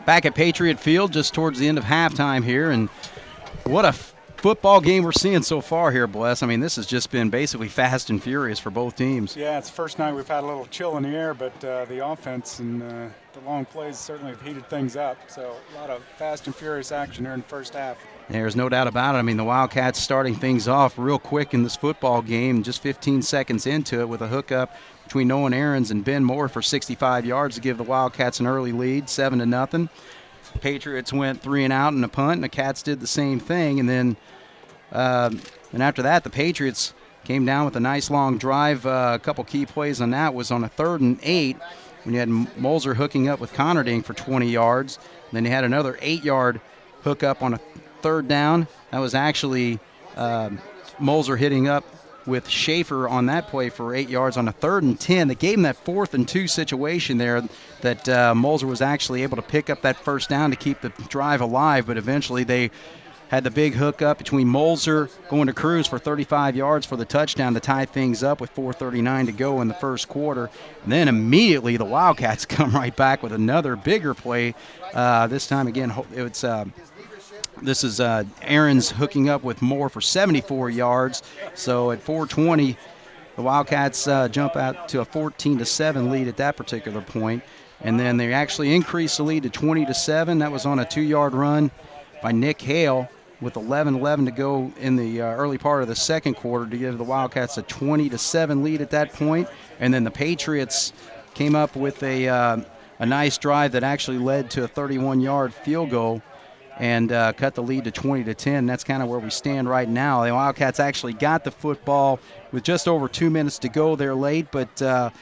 back at Patriot Field just towards the end of halftime here, and what a football game we're seeing so far here, Bless. I mean, this has just been basically fast and furious for both teams. Yeah, it's the first night we've had a little chill in the air, but the offense and the long plays certainly have heated things up. So a lot of fast and furious action here in the first half. There's no doubt about it. I mean, the Wildcats starting things off real quick in this football game, just 15 seconds into it with a hookup between Nolan Aarons and Ben Moore for 65 yards to give the Wildcats an early lead, 7-0. Patriots went 3 and out and a punt, and the Cats did the same thing. And then after that, the Patriots came down with a nice long drive. A couple key plays on that was on a 3rd and 8 when you had Molzer hooking up with Conarding for 20 yards. And then you had another 8-yard hookup on a 3rd down. That was actually Molzer hitting up with Schaefer on that play for 8 yards on a 3rd and 10. That gave him that 4th and 2 situation there that Molzer was actually able to pick up that first down to keep the drive alive, but eventually they had the big hookup between Molzer going to Cruz for 35 yards for the touchdown to tie things up with 4:39 to go in the first quarter. And then immediately the Wildcats come right back with another bigger play. This time again, this is Aaron's hooking up with Moore for 74 yards. So at 4:20, the Wildcats jump out to a 14-7 lead at that particular point. And then they actually increased the lead to 20-7. That was on a 2-yard run by Nick Hale with 11:11 to go in the early part of the second quarter to give the Wildcats a 20-7 lead at that point. And then the Patriots came up with a nice drive that actually led to a 31-yard field goal and cut the lead to 20-10. That's kind of where we stand right now. The Wildcats actually got the football with just over 2 minutes to go there late, but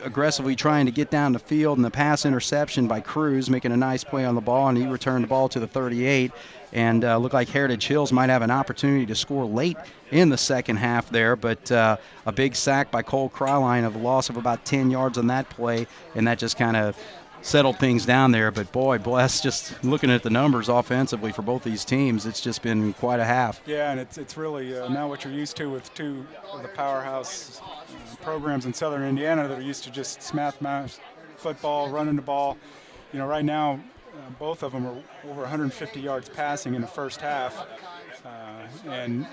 aggressively trying to get down the field, and the pass interception by Cruz making a nice play on the ball, and he returned the ball to the 38. And looked like Heritage Hills might have an opportunity to score late in the second half there, but a big sack by Cole Cryline of a loss of about 10 yards on that play, and that just kind of settled things down there. But boy, bless, just looking at the numbers offensively for both these teams, it's just been quite a half. Yeah, and it's really now what you're used to with two of the powerhouse programs in Southern Indiana that are used to just smash football, running the ball. You know, right now, both of them are over 150 yards passing in the first half, and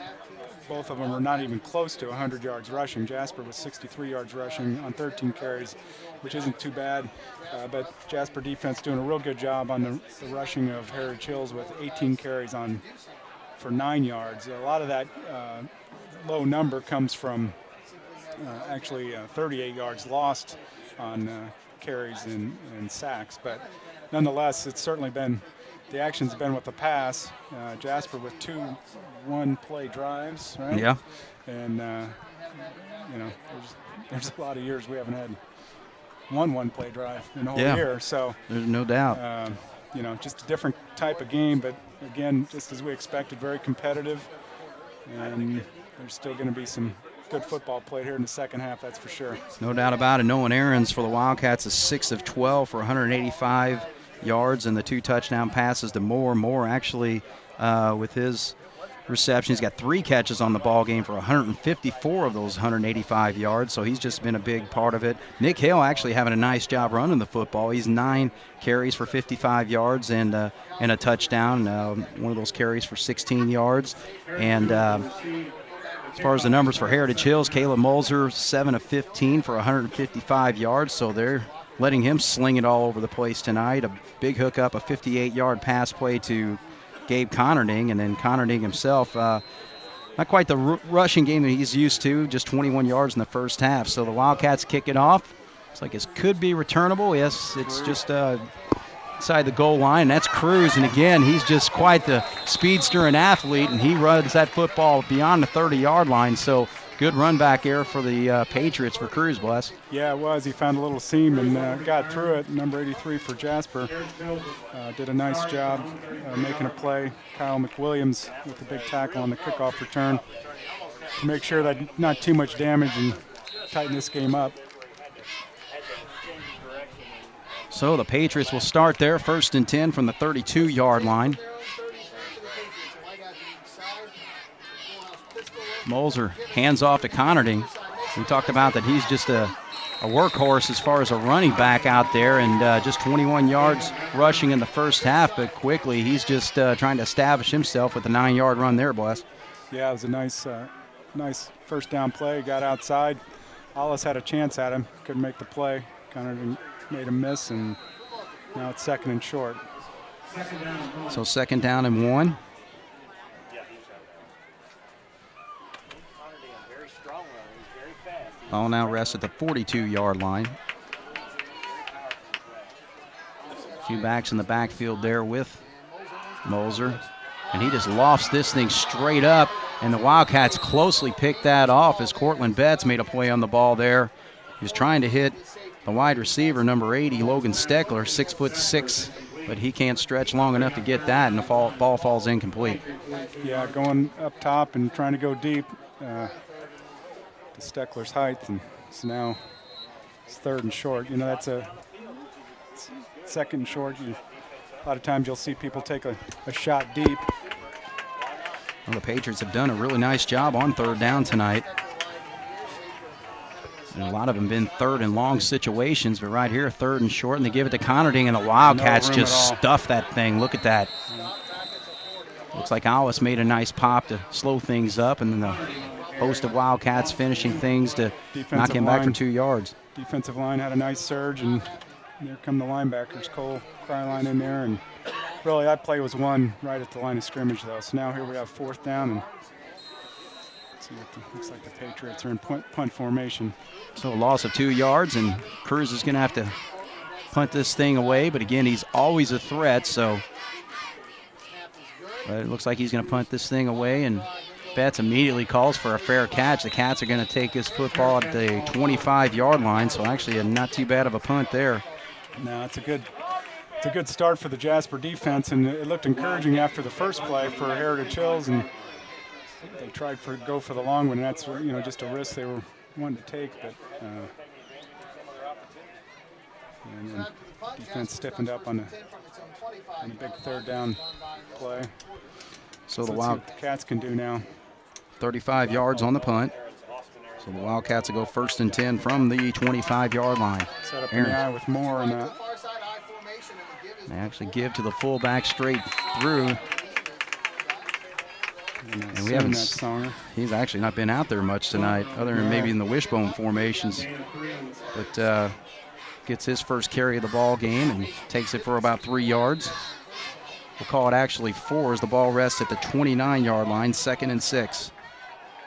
both of them are not even close to 100 yards rushing. Jasper was 63 yards rushing on 13 carries, which isn't too bad, but Jasper defense doing a real good job on the rushing of Heritage Hills with 18 carries for 9 yards. A lot of that low number comes from actually 38 yards lost on carries and sacks, but nonetheless, it's certainly been, the action's been with the pass. Jasper with 2 one-play drives, right? Yeah. And, you know, there's a lot of years we haven't had one-play drive in the whole year. So there's no doubt. You know, just a different type of game, but again, just as we expected, very competitive. And there's still going to be some good football played here in the second half, that's for sure. No doubt about it. Nolan Aarons for the Wildcats is 6 of 12 for 185 yards and the 2 touchdown passes to Moore. Moore actually, with his reception, he's got 3 catches on the ball game for 154 of those 185 yards, so he's just been a big part of it. Nick Hale actually having a nice job running the football. He's 9 carries for 55 yards and a touchdown, one of those carries for 16 yards. And as far as the numbers for Heritage Hills, Caleb Molzer, 7 of 15 for 155 yards, so they're letting him sling it all over the place tonight. A big hookup, a 58-yard pass play to Gabe Conarding, and then Conarding himself, not quite the rushing game that he's used to, just 21 yards in the first half. So the Wildcats kick it off. Looks like it could be returnable. Yes, it's just inside the goal line, and that's Cruz. And again, he's just quite the speedster and athlete, and he runs that football beyond the 30-yard line. So good run back there for the Patriots for Cruz, Bless. Yeah, it was. He found a little seam and got through it. Number 83 for Jasper did a nice job making a play. Kyle McWilliams with the big tackle on the kickoff return to make sure that not too much damage and tighten this game up. So the Patriots will start there, 1st and 10 from the 32-yard line. Molzer hands off to Conarding. We talked about that he's just a a workhorse as far as a running back out there, and just 21 yards rushing in the first half, but quickly he's just trying to establish himself with a 9-yard run there, Bless. Yeah, it was a nice first down play. Got outside. Hollis had a chance at him, couldn't make the play. Kind of made a miss, and now it's 2nd and short. So 2nd down and 1. Ball now rests at the 42-yard line. Two backs in the backfield there with Moser. And he just lofts this thing straight up, and the Wildcats closely picked that off as Cortland Betts made a play on the ball there. He was trying to hit the wide receiver, number 80, Logan Steckler, 6'6", but he can't stretch long enough to get that, and the ball falls incomplete. Yeah, going up top and trying to go deep to Steckler's height, and so now it's 3rd and short. You know, that's a 2nd and short. A lot of times you'll see people take a shot deep. Well, the Patriots have done a really nice job on 3rd down tonight. And a lot of them been 3rd and long situations, but right here, 3rd and short, and they give it to Conarding, and the Wildcats just stuff that thing. Look at that. Looks like Alice made a nice pop to slow things up, and then the host of Wildcats finishing things to knock him back for 2 yards. Defensive line had a nice surge, and there come the linebackers, Cole Kryline in there, and really that play was won right at the line of scrimmage, though. So now here we have 4th down, and looks like the Patriots are in punt formation. So a loss of 2 yards, and Cruz is going to have to punt this thing away, but again, he's always a threat, so but it looks like he's going to punt this thing away, and Betts immediately calls for a fair catch. The Cats are going to take this football at the 25-yard line, so actually not too bad of a punt there. No, it's a good start for the Jasper defense, and it looked encouraging after the first play for Heritage Hills, and they tried to go for the long one, and that's just a risk they were wanting to take, but and then defense stiffened up on a big 3rd down play. So the Cats can do now. 35 yards on the punt. So the Wildcats will go 1st and 10 from the 25-yard line. Set up in the eye with Moore and that. They actually give to the fullback straight through. And we haven't. He's actually not been out there much tonight, other than maybe in the wishbone formations. But gets his first carry of the ball game and takes it for about 3 yards. We'll call it actually 4 as the ball rests at the 29-yard line, 2nd and 6.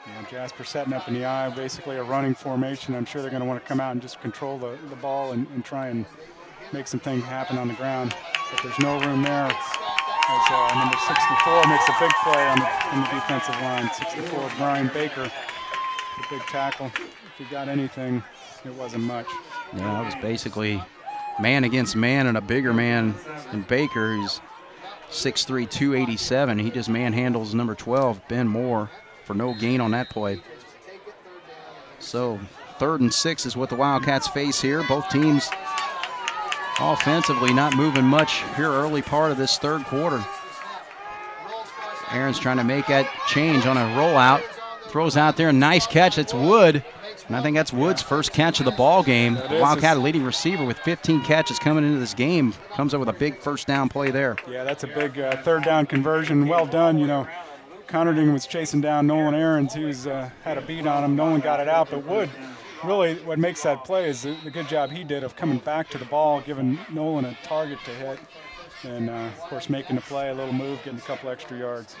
Yeah, Jasper setting up in the eye, basically a running formation. I'm sure they're going to want to come out and just control the ball and try and make some things happen on the ground. But there's no room there. As number 64 makes a big play on the defensive line. 64, Brian Baker, the big tackle. If he got anything, it wasn't much. Yeah, that was basically man against man, and a bigger man than Baker. He's 6'3", 287. He just manhandles number 12, Ben Moore, for no gain on that play. So 3rd and 6 is what the Wildcats face here. Both teams offensively not moving much here early part of this 3rd quarter. Aaron's trying to make that change on a rollout. Throws out there, nice catch. It's Wood. And I think that's Wood's first catch of the ball game. The Wildcat leading receiver with 15 catches coming into this game. Comes up with a big 1st down play there. Yeah, that's a big 3rd down conversion. Well done. Conarding was chasing down Nolan Aarons. He had a beat on him. Nolan got it out, but Wood, really what makes that play is the good job he did of coming back to the ball, giving Nolan a target to hit, and, of course, making the play, a little move, getting a couple extra yards.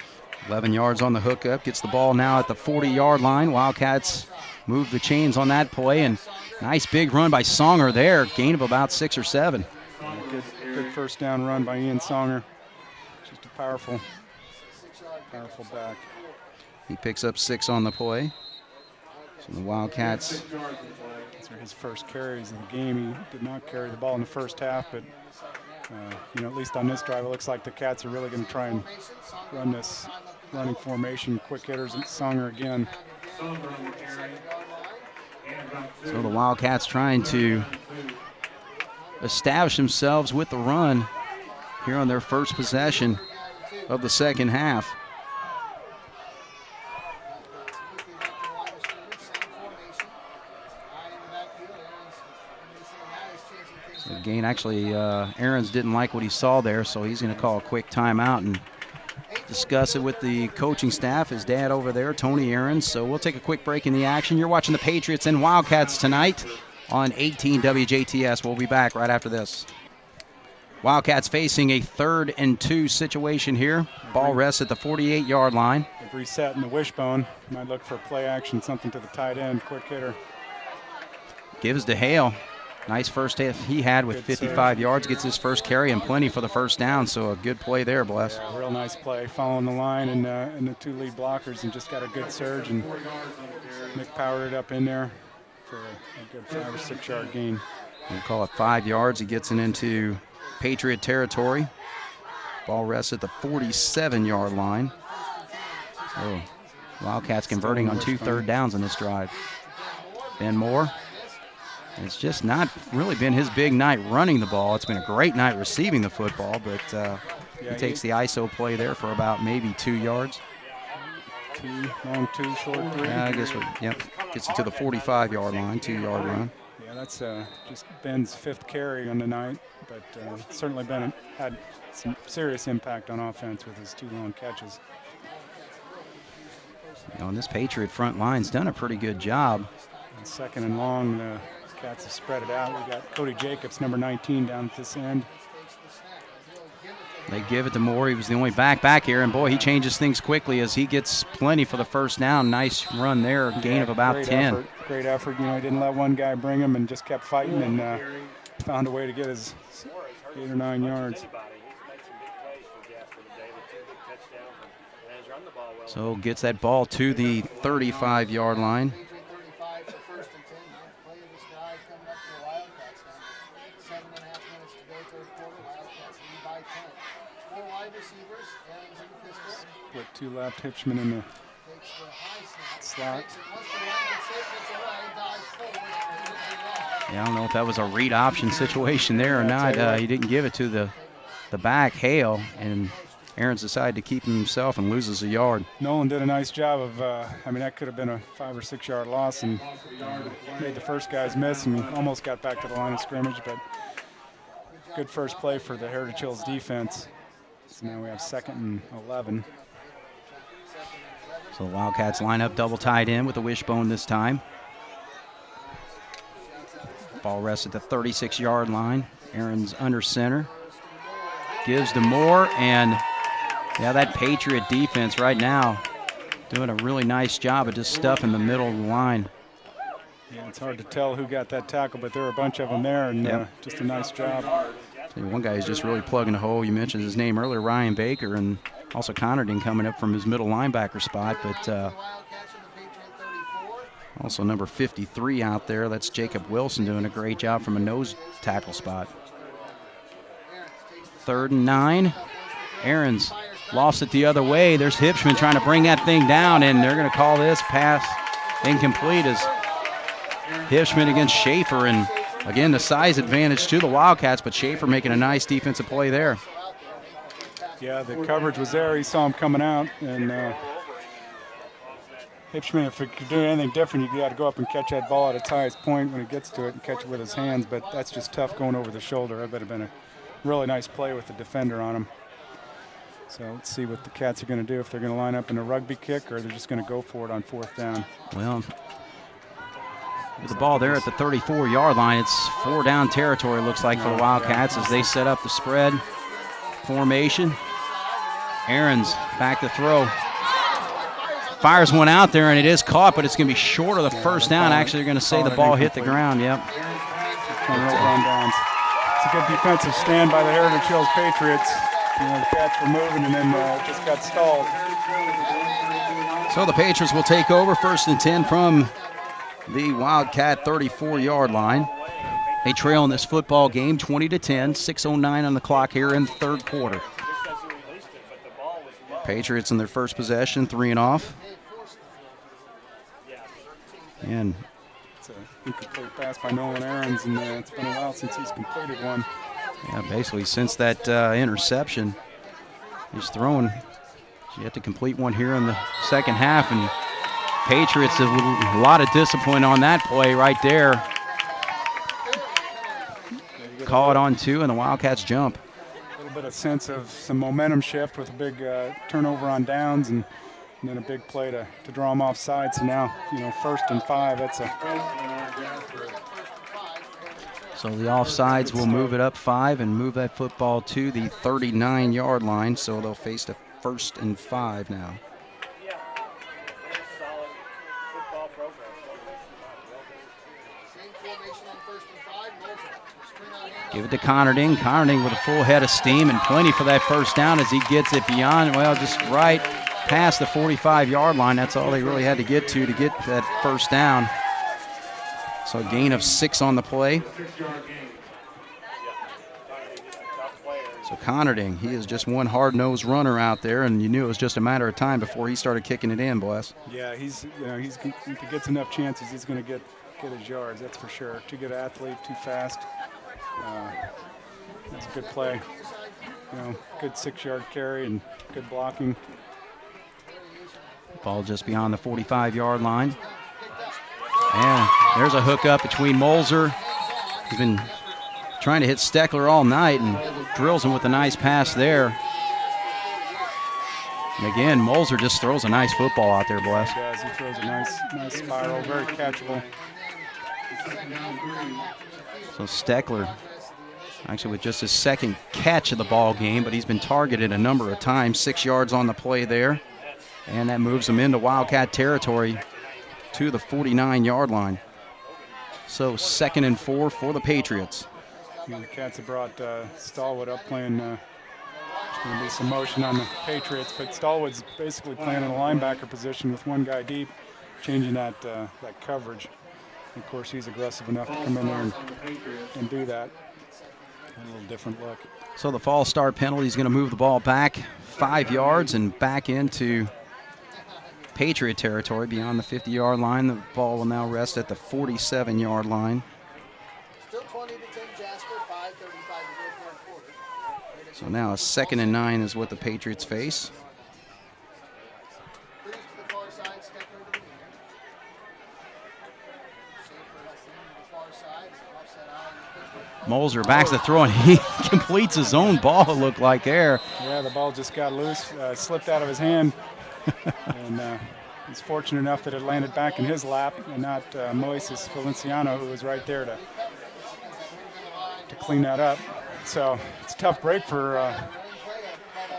11 yards on the hookup. Gets the ball now at the 40-yard line. Wildcats move the chains on that play, and nice big run by Songer there. Gain of about 6 or 7. Good 1st down run by Ian Songer. Just a powerful back. He picks up 6 on the play. So the Wildcats. These are his first carries in the game. He did not carry the ball in the first half, but at least on this drive, it looks like the Cats are really going to try and run this running formation. Quick hitters and Songer again. So the Wildcats trying to establish themselves with the run here on their first possession of the 2nd half. gain. Actually, Ahrens didn't like what he saw there, so he's going to call a quick timeout and discuss it with the coaching staff, his dad over there, Tony Ahrens. So we'll take a quick break in the action. You're watching the Patriots and Wildcats tonight on 18 WJTS. We'll be back right after this. Wildcats facing a 3rd and 2 situation here. Ball rests at the 48-yard line. They've reset in the wishbone. Might look for play action, something to the tight end, quick hitter. Gives to Hale. Nice first hit he had with 55 yards. Gets his first carry and plenty for the first down, so a good play there, Bless. Yeah, real nice play, following the line and the 2 lead blockers, and just got a good surge, and Nick powered it up in there for a good 5 or 6 yard gain. We'll call it 5 yards. He gets it into Patriot territory. Ball rests at the 47-yard line. So Wildcats converting on 2 third downs in this drive. Ben Moore. It's just not really been his big night running the ball. It's been a great night receiving the football, but he takes the ISO play there for about maybe 2 yards. 2 long, 2 short, 3. Yeah, I guess, yep. Gets it to the 45-yard line, 2-yard run. Yeah, that's just Ben's 5th carry on the night, but certainly Ben had some serious impact on offense with his 2 long catches. And this Patriot front line's done a pretty good job. And 2nd and long, the Cats have spread it out. We got Cody Jacobs, number 19, down at this end. They give it to Moore. He was the only back here, and boy, he changes things quickly as he gets plenty for the first down. Nice run there, gain of about 10. Great effort. You know, he didn't let one guy bring him and just kept fighting and found a way to get his 8 or 9 yards. So gets that ball to the 35-yard line. Split 2 left, Hipschman in the slot. Yeah, I don't know if that was a read option situation there or not. He didn't give it to the back, Hale, and Ahrens decided to keep himself and loses a yard. Nolan did a nice job of, I mean, that could have been a 5 or 6 yard loss and made the first guys miss and almost got back to the line of scrimmage, but good first play for the Heritage Hills defense. So now we have 2nd and 11. So the Wildcats line up double tied in with the wishbone this time. Ball rests at the 36-yard line. Ahrens under center. Gives to Moore, and yeah, that Patriot defense right now doing a really nice job of just stuffing the middle of the line. Yeah, it's hard to tell who got that tackle, but there were a bunch of them there, and just a nice job. One guy is just really plugging a hole. You mentioned his name earlier, Ryan Baker, and also Connerton coming up from his middle linebacker spot, but also number 53 out there. That's Jacob Wilson doing a great job from a nose tackle spot. 3rd and 9. Ahrens lost it the other way. There's Hipschman trying to bring that thing down, and they're going to call this pass incomplete as Hipschman against Schaefer, and again, the size advantage to the Wildcats, but Schaefer making a nice defensive play there. Yeah, the coverage was there. He saw him coming out, and Hipschman, if he could do anything different, you got to go up and catch that ball at its highest point when he gets to it and catch it with his hands, but that's just tough going over the shoulder. That would have been a really nice play with the defender on him. So let's see what the Cats are going to do, if they're going to line up in a rugby kick or they're just going to go for it on 4th down. Well, with the ball there at the 34-yard line, it's 4 down territory, looks like, for the Wildcats as they set up the spread formation. Ahrens back to throw. Fires one out there, and it is caught, but it's going to be short of the first down. Actually, they're going to say the ball hit the ground. Yep. It's a good defensive stand by the Heritage Hills Patriots. You know, the Cats were moving and then just got stalled. So the Patriots will take over 1st and 10 from the Wildcat 34-yard line. They trail in this football game 20-10, 6:09 on the clock here in the 3rd quarter. Patriots in their first possession, 3 and off. And it's an incomplete pass by Nolan Ahrens, and it's been a while since he's completed one. Yeah, basically since that interception, he's throwing. He had to complete one here in the second half, and Patriots, a lot of discipline on that play right there. call it on 2, and the Wildcats jump. A little bit of sense of some momentum shift with a big turnover on downs and then a big play to draw them off sides. So now, 1st and 5, that's a... So the offsides will move it up 5 and move that football to the 39-yard line. So they'll face the 1st and 5 now. Give it to Conarding. Conarding with a full head of steam and plenty for that first down as he gets it beyond, well, just right past the 45-yard line. That's all they really had to get that first down. So a gain of 6 on the play. So Conarding, he is just one hard-nosed runner out there, and you knew it was just a matter of time before he started kicking it in, Bless. Yeah, if he gets enough chances, he's going to get his yards, that's for sure. Too good athlete, too fast. That's a good play. Good 6-yard carry and good blocking. Ball just beyond the 45-yard line. And there's a hookup between Molzer. He's been trying to hit Steckler all night and drills him with a nice pass there. And again, Molzer just throws a nice football out there, Bless. He does. He throws a nice spiral, very catchable. So Steckler, actually with just his second catch of the ball game, but he's been targeted a number of times. 6 yards on the play there. And that moves him into Wildcat territory to the 49-yard line. So 2nd and 4 for the Patriots. The Cats have brought Stallwood up playing. There's going to be some motion on the Patriots, but Stallwood's basically playing in a linebacker position with one guy deep, changing that coverage. And of course, he's aggressive enough to come in there and do that. A little different look. So the false start penalty is going to move the ball back 5 yards and back into Patriot territory beyond the 50-yard line. The ball will now rest at the 47-yard line. Still 20 to 10 Jasper, 5:35 to go third quarter. So now a 2nd and 9 is what the Patriots face. Cruz to the far side, Steckler to the near. Schaefer to the far side, offset out. Molzer backs the throw and he completes his own ball, it looked like there. Yeah, the ball just got loose, slipped out of his hand. And he's fortunate enough that it landed back in his lap and not Moises Valenciano, who was right there to clean that up. So it's a tough break for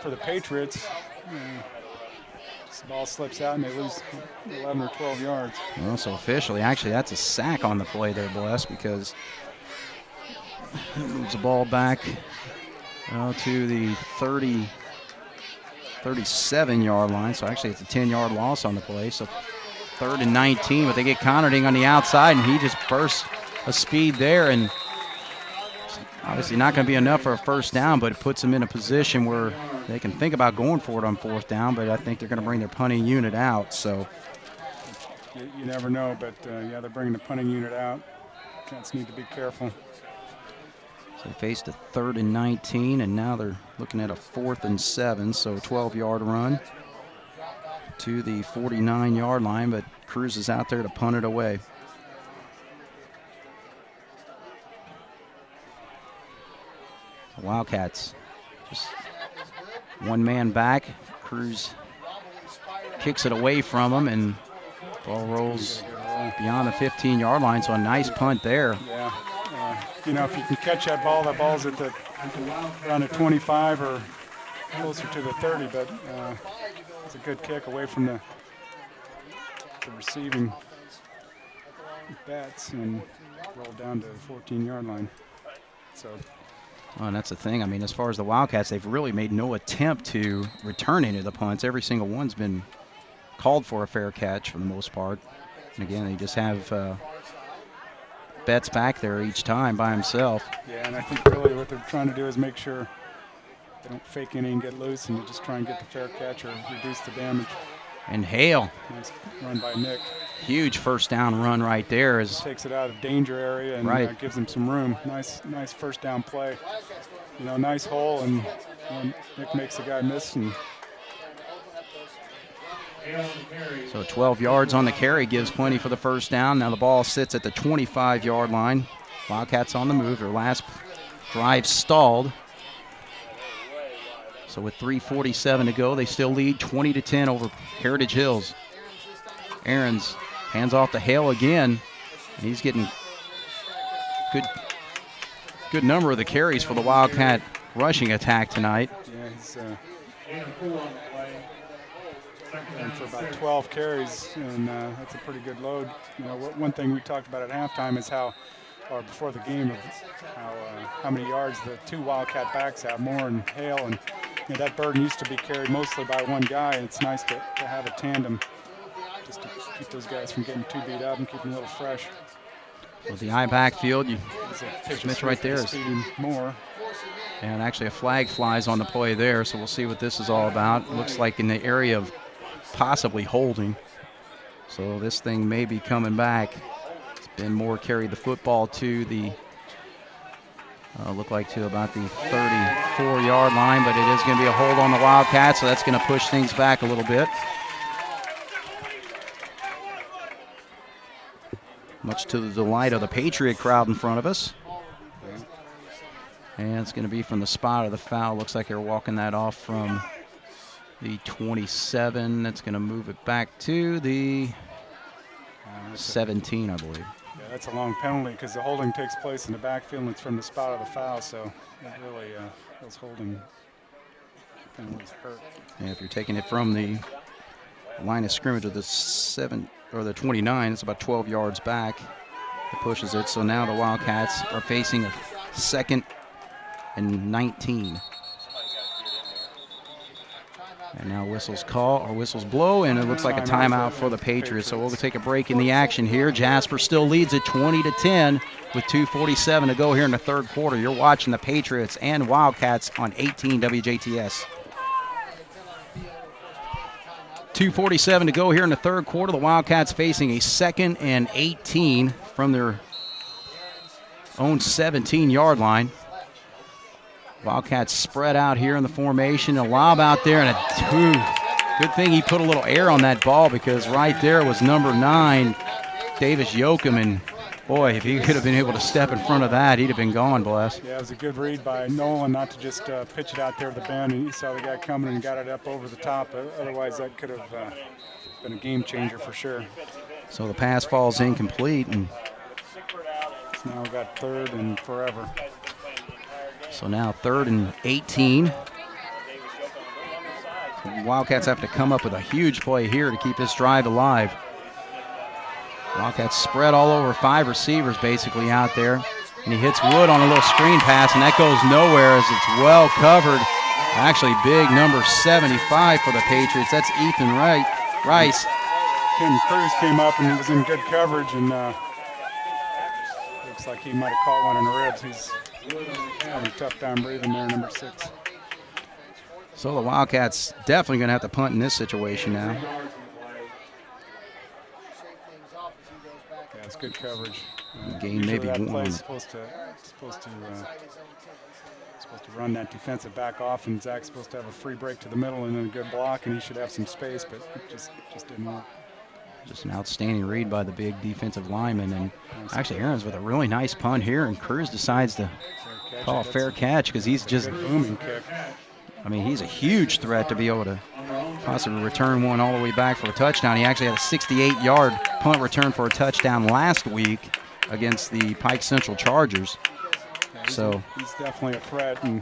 the Patriots. The ball slips out and they lose 11 or 12 yards. Well, so officially, actually, that's a sack on the play there, Bless, because it moves the ball back to the 37-yard line. So actually it's a 10-yard loss on the play. So 3rd and 19, but they get Conarding on the outside, and he just bursts a speed there, and obviously not going to be enough for a first down, but it puts them in a position where they can think about going for it on 4th down, but I think they're going to bring their punting unit out. So you never know, but yeah, they're bringing the punting unit out. Cats need to be careful. So they faced a 3rd and 19, and now they're looking at a 4th and 7, so 12-yard run to the 49-yard line, but Cruz is out there to punt it away. The Wildcats just one man back. Cruz kicks it away from him, and ball rolls beyond the 15-yard line, so a nice punt there. Yeah. If you can catch that ball's at around the 25 or closer to the 30, but it's a good kick away from the receiving bats and roll down to the 14-yard line. So. Well, and that's the thing. I mean, as far as the Wildcats, they've really made no attempt to return any of the punts. Every single one's been called for a fair catch for the most part. And again, they just have Betts back there each time by himself. Yeah, and I think really what they're trying to do is make sure they don't fake any and get loose, and you just try and get the fair catch or reduce the damage. And Hale. Nice run by Nick. Huge first down run right there. Takes it out of danger area and gives them some room. Nice first down play. Nice hole, and Nick makes the guy miss. And so 12 yards on the carry gives plenty for the first down. Now the ball sits at the 25-yard line. Wildcats on the move. Their last Drive stalled. So with 3:47 to go, they still lead 20-10 over Heritage Hills. Ahrens hands off to Hale again, and he's getting good number of the carries for the Wildcat rushing attack tonight. Yeah, he's and for about 12 carries, and that's a pretty good load. You know, one thing we talked about at halftime is or before the game, of how many yards the two Wildcat backs have, Moore and Hale, and you know, that burden used to be carried mostly by one guy. It's nice to have a tandem just to keep those guys from getting too beat up and keep them a little fresh. With the eye backfield, Smith right there. Moore. And actually a flag flies on the play there, so we'll see what this is all about. Looks like in the area of possibly holding. So this thing may be coming back. Ben Moore carried the football to the, look like to about the 34-yard line, but it is going to be a hold on the Wildcats, so that's going to push things back a little bit. Much to the delight of the Patriot crowd in front of us. And it's going to be from the spot of the foul. Looks like they're walking that off from the 27. That's going to move it back to the 17, I believe. Yeah, that's a long penalty because the holding takes place in the backfield and it's from the spot of the foul. So it really, those holding penalties hurt. Yeah, if you're taking it from the line of scrimmage of the 7 or the 29, it's about 12 yards back. It pushes it. So now the Wildcats are facing a 2nd and 19. And now whistles blow, and it looks like a timeout for the Patriots. So we'll take a break in the action here. Jasper still leads at 20-10 with 2:47 to go here in the third quarter. You're watching the Patriots and Wildcats on 18 WJTS. 2:47 to go here in the third quarter. The Wildcats facing a 2nd and 18 from their own 17-yard line. Wildcats spread out here in the formation. A lob out there, and good thing he put a little air on that ball, because right there was number 9, Davis Yoakum, and boy, if he could have been able to step in front of that, he'd have been gone, bless. Yeah, it was a good read by Nolan not to just pitch it out there at the bend, and he saw the guy coming and got it up over the top. Otherwise, that could have been a game changer for sure. So the pass falls incomplete, and so now we got 3rd and forever. So now 3rd and 18. The Wildcats have to come up with a huge play here to keep this drive alive. Wildcats spread all over 5 receivers basically out there. And he hits Wood on a little screen pass, and that goes nowhere as it's well covered. Actually, big number 75 for the Patriots. That's Ethan Rice. Ken Cruz came up and was in good coverage, and looks like he might have caught one in the ribs. He's having a tough time breathing there, number 6. So the Wildcats definitely going to have to punt in this situation now. Yeah, it's good coverage. Gain maybe that 1. Play's supposed to run that defensive back off, and Zach's supposed to have a free break to the middle and then a good block, and he should have some space, but it just didn't work. Just an outstanding read by the big defensive lineman. And actually, Ahrens with a really nice punt here, and Cruz decides to call a fair catch because he's just booming kick. I mean, he's a huge threat to be able to possibly return one all the way back for a touchdown. He actually had a 68-yard punt return for a touchdown last week against the Pike Central Chargers. Yeah, so he's definitely a threat, and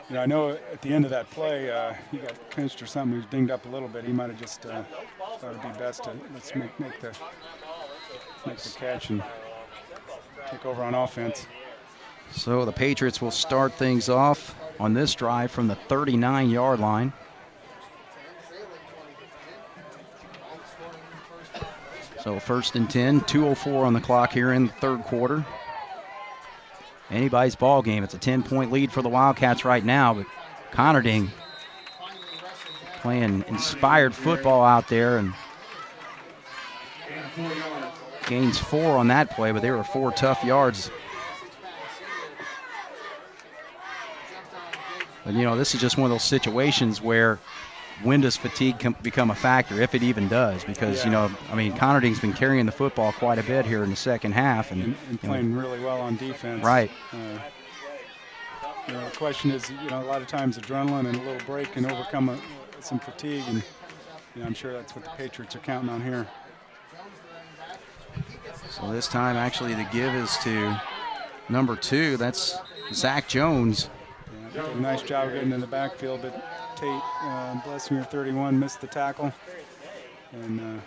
you know, I know at the end of that play he got pinched or something. He was dinged up a little bit. He might have just thought it'd be best to make the catch and take over on offense. So the Patriots will start things off on this drive from the 39-yard line. So 1st and 10, 2:04 on the clock here in the third quarter. Anybody's ball game. It's a 10-point lead for the Wildcats right now, but Conarding playing inspired football out there and gains 4 on that play, but they were 4 tough yards. But, you know, this is just one of those situations where when does fatigue become a factor, if it even does? Because, you know, I mean, Conarding's been carrying the football quite a bit here in the second half. And playing really well on defense. Right. The question is, a lot of times adrenaline and a little break can overcome some fatigue, and I'm sure that's what the Patriots are counting on here. So this time, actually, the give is to number 2. That's Zach Jones. Yeah, did a nice job getting in the backfield, but Tate, blessing her 31, missed the tackle. And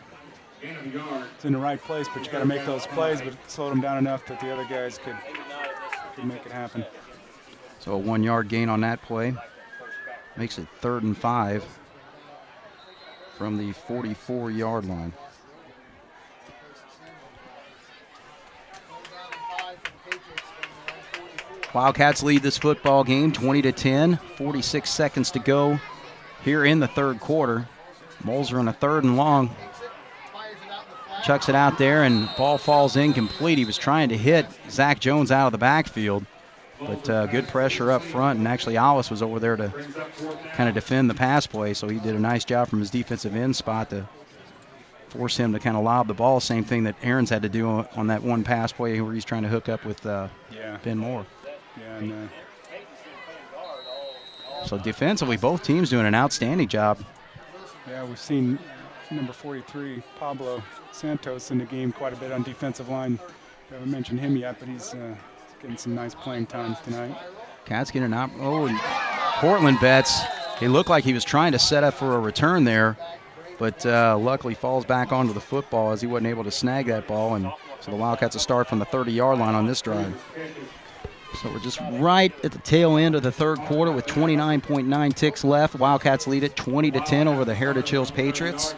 it's in the right place, but you got to make those plays, but it slowed him down enough that the other guys could make it happen. So a 1-yard gain on that play. Makes it 3rd and 5 from the 44-yard line. Wildcats lead this football game 20-10. 46 seconds to go here in the 3rd quarter. Moles are on a 3rd and long. Chucks it out there, and ball falls incomplete. He was trying to hit Zach Jones out of the backfield, but good pressure up front, and actually Alice was over there to kind of defend the pass play, so he did a nice job from his defensive end spot to force him to kind of lob the ball. Same thing that Aaron's had to do on that one pass play where he's trying to hook up with Ben Moore. Yeah, and so defensively, both teams doing an outstanding job. Yeah, we've seen number 43, Pablo Santos, in the game quite a bit on defensive line. We haven't mentioned him yet, but he's getting some nice playing time tonight. Cats getting out. Oh, and Portland Betts, he looked like he was trying to set up for a return there, but luckily falls back onto the football as he wasn't able to snag that ball, and so the Wildcats will start from the 30-yard line on this drive. So we're just right at the tail end of the 3rd quarter with 29.9 ticks left. Wildcats lead it 20-10 over the Heritage Hills Patriots.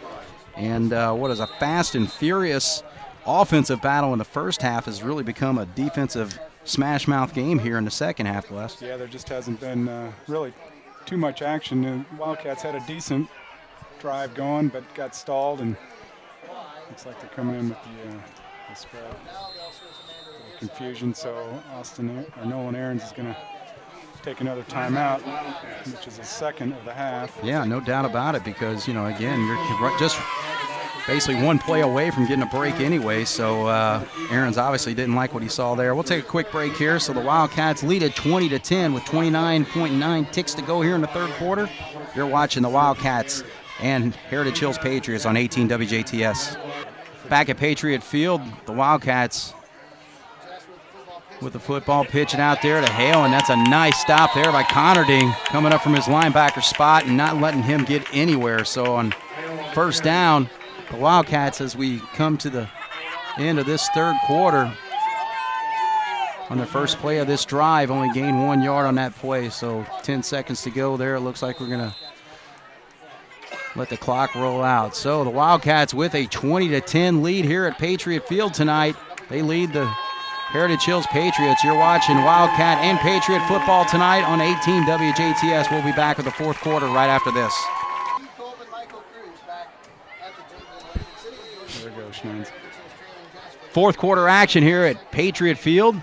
And what is a fast and furious offensive battle in the first half has really become a defensive smash-mouth game here in the second half, Les. Yeah, there just hasn't been really too much action. The Wildcats had a decent drive going, but got stalled, and looks like they're coming in with the spread. Confusion, so Nolan Aarons is going to take another timeout, which is his 2nd of the half. Yeah, no doubt about it, because, again, you're just basically one play away from getting a break anyway, so Aarons obviously didn't like what he saw there. We'll take a quick break here. So the Wildcats lead at 20-10 with 29.9 ticks to go here in the 3rd quarter. You're watching the Wildcats and Heritage Hills Patriots on 18 WJTS. Back at Patriot Field, the Wildcats with the football, pitching out there to Hale, and that's a nice stop there by Conarding, coming up from his linebacker spot and not letting him get anywhere. So on 1st down, the Wildcats, as we come to the end of this 3rd quarter, on the first play of this drive, only gained 1 yard on that play. So 10 seconds to go there. It looks like we're going to let the clock roll out. So the Wildcats with a 20-10 lead here at Patriot Field tonight. They lead the Heritage Hills Patriots. You're watching Wildcat and Patriot football tonight on 18 WJTS. We'll be back with the 4th quarter right after this. There we go, Schneider. 4th quarter action here at Patriot Field.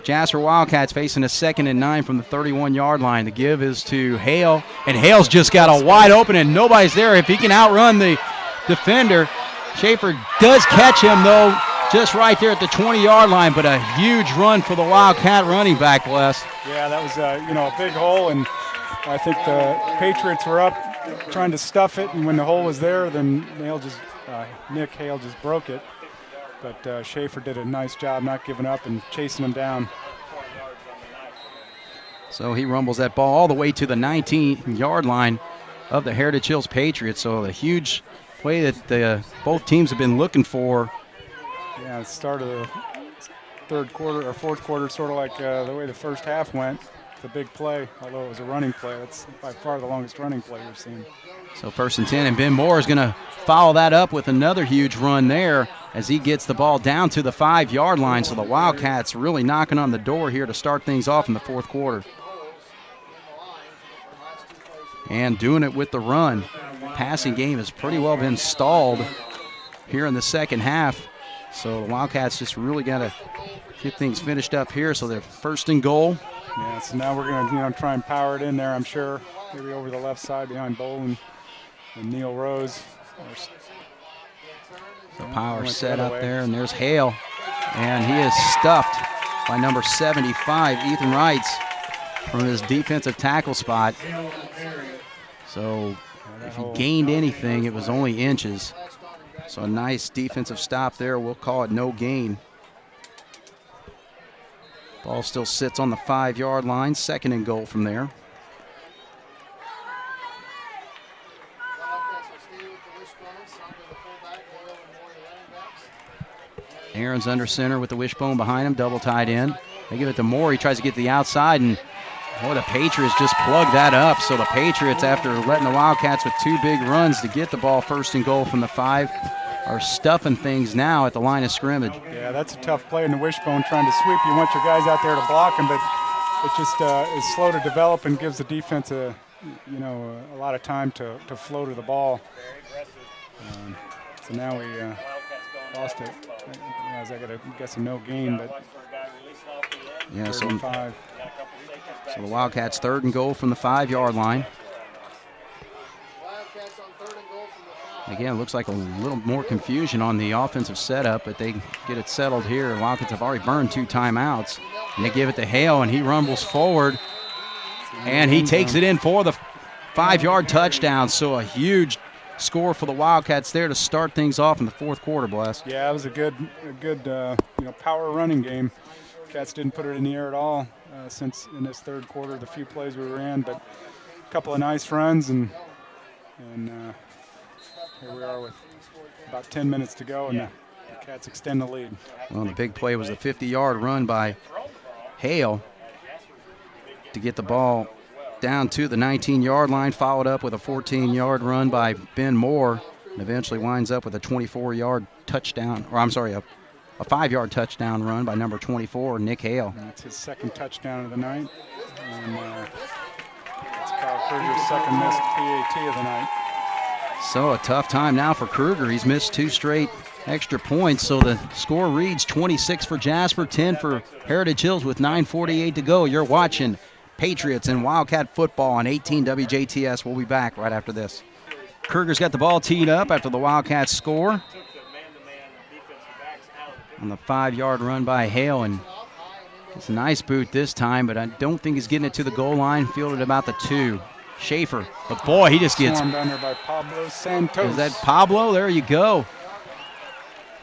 Jasper Wildcats facing a 2nd and 9 from the 31-yard line. The give is to Hale, and Hale's just got a wide open, and nobody's there. If he can outrun the defender, Schaefer does catch him, though, just right there at the 20-yard line, but a huge run for the Wildcat running back, Les. Yeah, that was a big hole, and I think the Patriots were up trying to stuff it, and when the hole was there, then Nick Hale just broke it. But Schaefer did a nice job not giving up and chasing him down. So he rumbles that ball all the way to the 19-yard line of the Heritage Hills Patriots. So a huge play that both teams have been looking for. Yeah, it started the 3rd quarter or 4th quarter, sort of like the way the first half went. It's a big play, although it was a running play. That's by far the longest running play we've seen. So 1st and 10, and Ben Moore is going to follow that up with another huge run there as he gets the ball down to the 5-yard line. So the Wildcats really knocking on the door here to start things off in the 4th quarter. And doing it with the run. Passing game has pretty well been stalled here in the 2nd half. So the Wildcats just really got to get things finished up here. So they're 1st and goal. Yeah, so now we're going to try and power it in there, I'm sure. Maybe over the left side behind Bolin and Neil Rose. The power set up there, and there's Hale. And he is stuffed by number 75, Ethan Wrights. from his defensive tackle spot. So if he gained anything, it was only inches. So a nice defensive stop there. We'll call it no gain. Ball still sits on the 5-yard line. 2nd and goal from there. Aaron's under center with the wishbone behind him, double tight end. They give it to Moore. He tries to get to the outside, and boy, the Patriots just plugged that up. So the Patriots, after letting the Wildcats with 2 big runs to get the ball 1st and goal from the 5, are stuffing things now at the line of scrimmage. Yeah, that's a tough play in the wishbone, trying to sweep. You want your guys out there to block him, but it just is slow to develop and gives the defense a lot of time to flow to the ball. So now we lost it. I got to guess a no gain, but yeah, so 35. So the Wildcats 3rd and goal from the 5-yard line. Again, it looks like a little more confusion on the offensive setup, but they get it settled here. The Wildcats have already burned 2 timeouts, and they give it to Hale, and he rumbles forward, and he takes it in for the 5-yard touchdown. So a huge score for the Wildcats there to start things off in the 4th quarter, Bless. Yeah, it was a good power running game. Cats didn't put it in the air at all since in this 3rd quarter, the few plays we were in, but a couple of nice runs, and here we are with about 10 minutes to go, and the Cats extend the lead. Well, the big play was a 50-yard run by Hale to get the ball down to the 19-yard line, followed up with a 14-yard run by Ben Moore, and eventually winds up with a 24-yard touchdown, or I'm sorry, a 5-yard touchdown run by number 24, Nick Hale. And that's his 2nd touchdown of the night, and it's Kyle Kruger's 2nd missed PAT of the night. So a tough time now for Kruger. He's missed 2 straight extra points, so the score reads 26 for Jasper, 10 for Heritage Hills with 9:48 to go. You're watching Patriots and Wildcat football on 18 WJTS. We'll be back right after this. Kruger's got the ball teed up after the Wildcats score on the 5-yard run by Hale, and it's a nice boot this time, but I don't think he's getting it to the goal line. Fielded about the 2. Schaefer, but boy, he just gets swarmed under by Pablo Santos. Is that Pablo? There you go.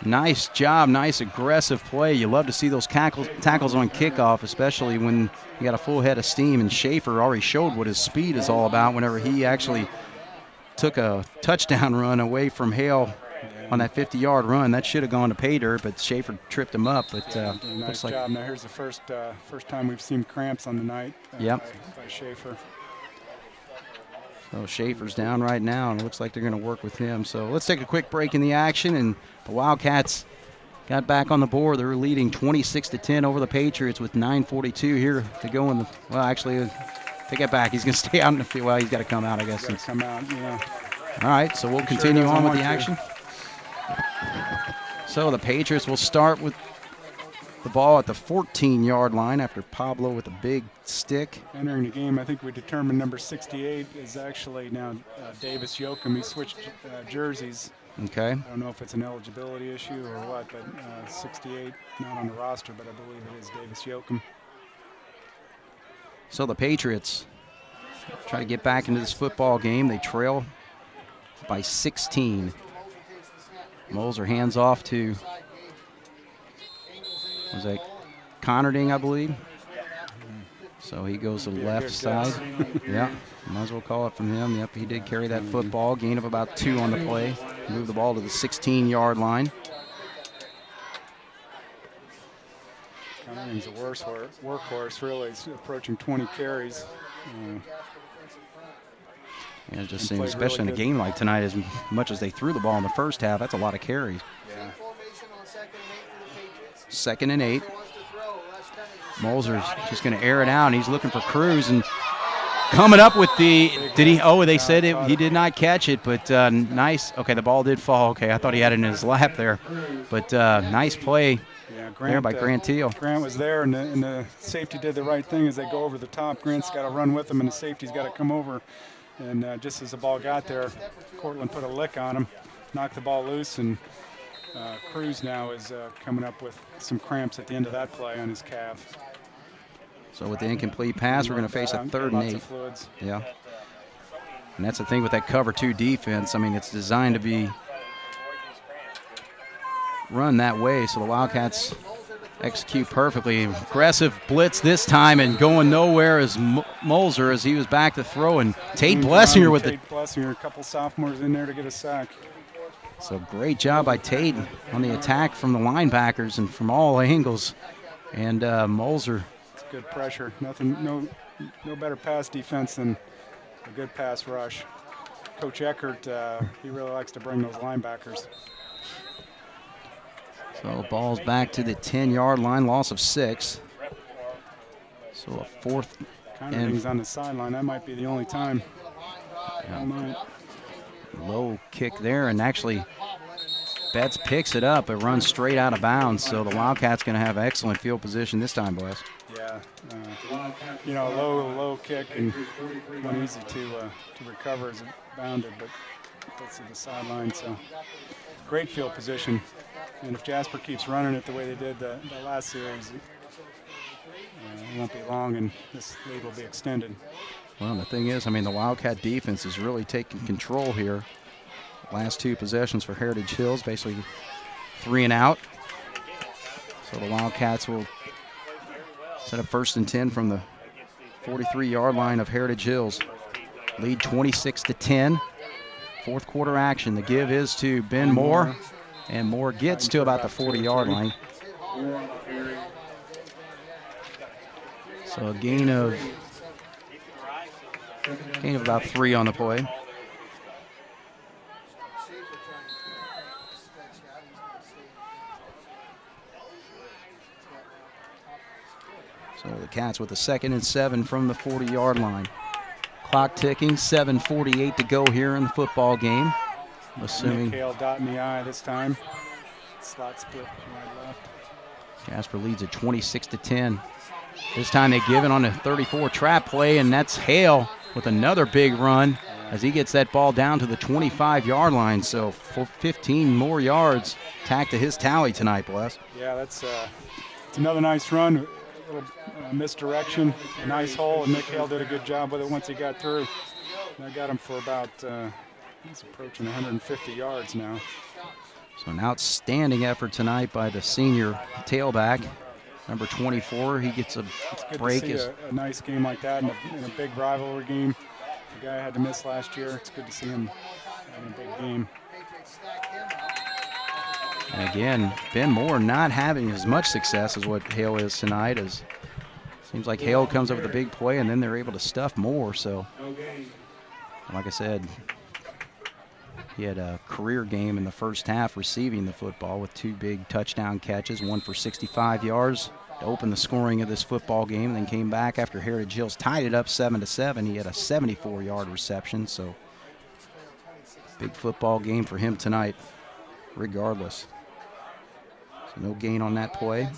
Nice job, nice aggressive play. You love to see those tackles on kickoff, especially when you got a full head of steam, and Schaefer already showed what his speed is all about whenever he actually took a touchdown run away from Hale on that 50-yard run. That should have gone to pay dirt, but Schaefer tripped him up. But nice looks like job. Now here's the first time we've seen cramps on the night by Schaefer. So Schaefer's down right now, and it looks like they're going to work with him. So let's take a quick break in the action, and the Wildcats got back on the board. They're leading 26-10 over the Patriots with 9:42 here to go in the. Well, actually, take it back. He's going to stay out in the field. Well, he's got to come out, I guess. Come out, yeah. All right, so we'll continue on with the action. So the Patriots will start with the ball at the 14-yard line after Pablo with a big stick. Entering the game, I think we determined number 68 is actually now Davis Yoakum. He switched jerseys. Okay. I don't know if it's an eligibility issue or what, but 68 not on the roster, but I believe it is Davis Yoakum. So the Patriots try to get back into this football game. They trail by 16. Moser hands off to, was that Conarding, I believe? So he goes to the left side. Yeah, might as well call it from him. Yep, he did carry that football. Gain of about 2 on the play. Move the ball to the 16-yard line. Conarding's a workhorse, really. He's approaching 20 carries. Yeah, it just seems, especially in a game like tonight, as much as they threw the ball in the first half, that's a lot of carries. Yeah. 2nd and 8. Moser's just going to air it out, and he's looking for Cruz, and coming up with the, did he, oh, they said he did not catch it, but nice. Okay, the ball did fall. Okay, I thought he had it in his lap there, but nice play there by Grant Teal. Grant was there, and the safety did the right thing as they go over the top. Grant's got to run with him, and the safety's got to come over. And just as the ball got there, Cortland put a lick on him, knocked the ball loose, and Cruz now is coming up with some cramps at the end of that play on his calf. So with the incomplete pass, we're going to face a 3rd and 8. Yeah. And that's the thing with that cover 2 defense. I mean, it's designed to be run that way, so the Wildcats execute perfectly. Aggressive blitz this time and going nowhere is Molzer as he was back to throw, and Tate Blessinger with Tate Blessinger, a couple sophomores in there to get a sack. So great job by Tate on the attack from the linebackers and from all angles. And Molzer. It's good pressure. No better pass defense than a good pass rush. Coach Eckert, he really likes to bring those linebackers. So ball's back to the 10-yard line, loss of 6. So a 4th. Conrading's on the sideline. That might be the only time. Yeah. Low kick there, and actually Betts picks it up. It runs straight out of bounds, so the Wildcats going to have excellent field position this time, boys. Yeah, low kick and not easy to recover as it bounded, but gets to the sideline. So great field position. And if Jasper keeps running it the way they did the last series, it won't be long and this lead will be extended. Well, the thing is, I mean, the Wildcat defense is really taking control here. Last 2 possessions for Heritage Hills, basically 3 and out. So the Wildcats will set up 1st and 10 from the 43-yard line of Heritage Hills. Lead 26-10. 4th quarter action. The give is to Ben Moore. And Moore gets to about the 40-yard line. So a gain of about 3 on the play. So the Cats with a 2nd and 7 from the 40-yard line. Clock ticking, 7:48 to go here in the football game. Assuming Hale dot in the eye this time. Slot split right left. Jasper leads at 26-10. This time they give it on a 34 trap play, and that's Hale with another big run as he gets that ball down to the 25-yard line. So for 15 more yards tacked to his tally tonight, Bless. Yeah, it's another nice run. A little misdirection, a nice hole, and Nick Hale did a good job with it once he got through. And I got him for about he's approaching 150 yards now. So an outstanding effort tonight by the senior tailback, number 24. He gets a break. To see a nice game like that in a big rivalry game. The guy had to miss last year. It's good to see him having a big game. And again, Ben Moore not having as much success as what Hale is tonight. As seems like Hale comes up with a big play and then they're able to stuff Moore. So, like I said, he had a career game in the first half receiving the football with 2 big touchdown catches, one for 65 yards to open the scoring of this football game, and then came back after Heritage Hills tied it up 7-7. He had a 74-yard reception, so big football game for him tonight regardless. So no gain on that play.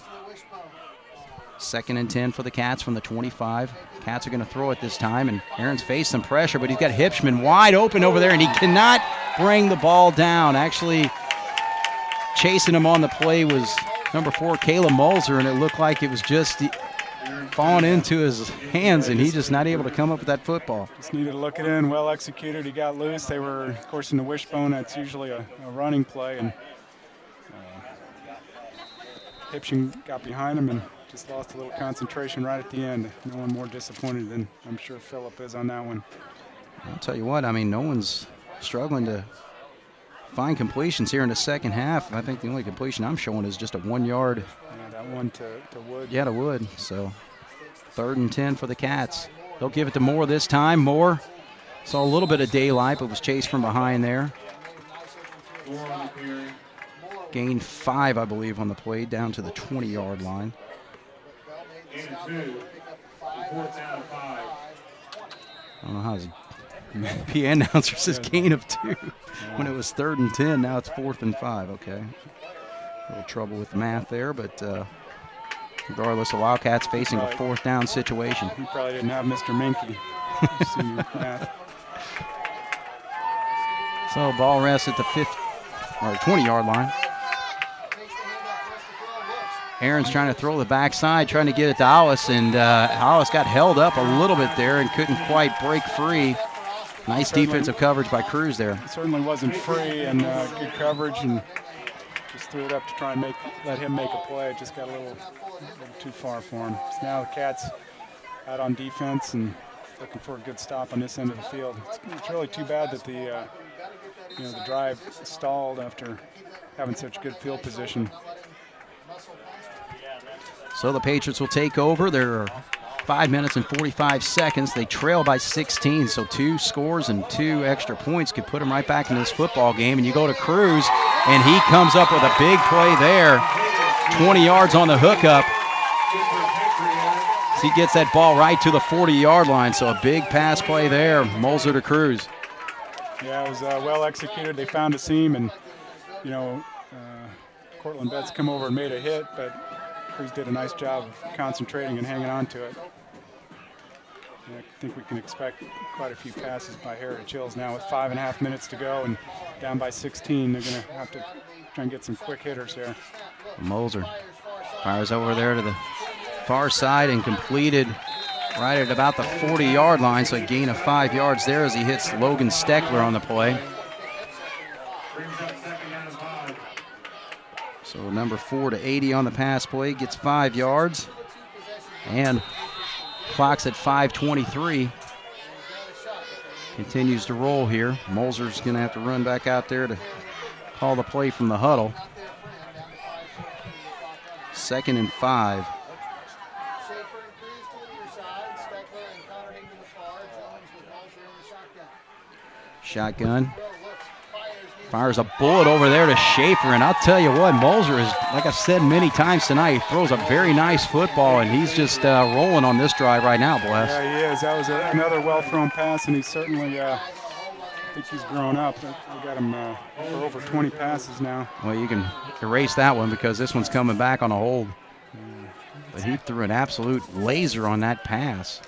2nd and 10 for the Cats from the 25. Cats are going to throw it this time, and Aaron's faced some pressure, but he's got Hipschman wide open over there, and he cannot bring the ball down. Actually, chasing him on the play was number 4, Caleb Molzer, and it looked like it was just falling into his hands, and he's just not able to come up with that football. Just needed to look it in, well executed. He got loose. They were, of course, in the wishbone. That's usually a running play, and Hipschman got behind him and just lost a little concentration right at the end. No one more disappointed than I'm sure Phillip is on that one. I'll tell you what, I mean, no one's struggling to find completions here in the second half. I think the only completion I'm showing is just a 1-yard. Yeah, that one to Wood. Yeah, to Wood. So 3rd and 10 for the Cats. They'll give it to Moore this time. Moore saw a little bit of daylight, but was chased from behind there. Gained 5, I believe, on the play, down to the 20-yard line. I don't know how his PA announcer says gain of 2 when it was 3rd and 10. Now it's 4th and 5. Okay, a little trouble with the math there, but regardless, the Wildcats facing a 4th down situation. He probably didn't have Mr. Minky. So ball rests at the 20-yard line. Aaron's trying to throw the backside, trying to get it to Hollis, and Hollis got held up a little bit there and couldn't quite break free. Nice defensive coverage by Cruz there. It certainly wasn't free, and good coverage, and just threw it up to try and let him make a play. It just got a little too far for him. So now the Cats out on defense and looking for a good stop on this end of the field. It's really too bad that the drive stalled after having such good field position. So the Patriots will take over. There are 5 minutes and 45 seconds. They trail by 16, so 2 scores and 2 extra points could put them right back into this football game. And you go to Cruz, and he comes up with a big play there. 20 yards on the hookup. He gets that ball right to the 40-yard line, so a big pass play there. Mulzer to Cruz. Yeah, it was well executed. They found a seam, and, Cortland Betts come over and made a hit, but Cruz did a nice job of concentrating and hanging on to it. And I think we can expect quite a few passes by Heritage Hills now with 5.5 minutes to go and down by 16. They're going to have to try and get some quick hitters here. Mulzer fires over there to the far side and completed right at about the 40-yard line, so a gain of 5 yards there as he hits Logan Steckler on the play. So number 4 to 80 on the pass play, gets 5 yards, and clock's at 5:23. Continues to roll here. Mulzer's going to have to run back out there to call the play from the huddle. 2nd and 5. Shotgun. Fires a bullet over there to Schaefer, and I'll tell you what, Mulzer is, like I've said many times tonight, he throws a very nice football, and he's just rolling on this drive right now, Bless. Yeah, he is. That was another well-thrown pass, and he certainly, I think he's grown up. We got him for over 20 passes now. Well, you can erase that one because this one's coming back on a hold. But he threw an absolute laser on that pass.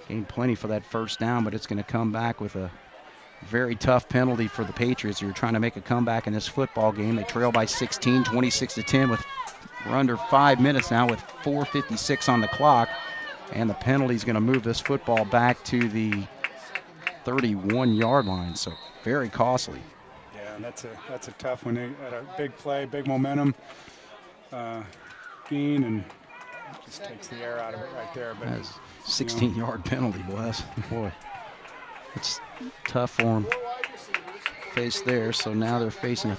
Gained plenty for that first down, but it's going to come back with a very tough penalty for the Patriots. You're trying to make a comeback in this football game. They trail by 16, 26-10 we're under 5 minutes now with 4:56 on the clock. And the penalty is going to move this football back to the 31-yard line, so very costly. Yeah, and that's a tough one. They had a big play, big momentum gain, and just takes the air out of it right there. But that's 16-yard penalty, Bless. Boy, it's tough for them. Face there, so now they're facing a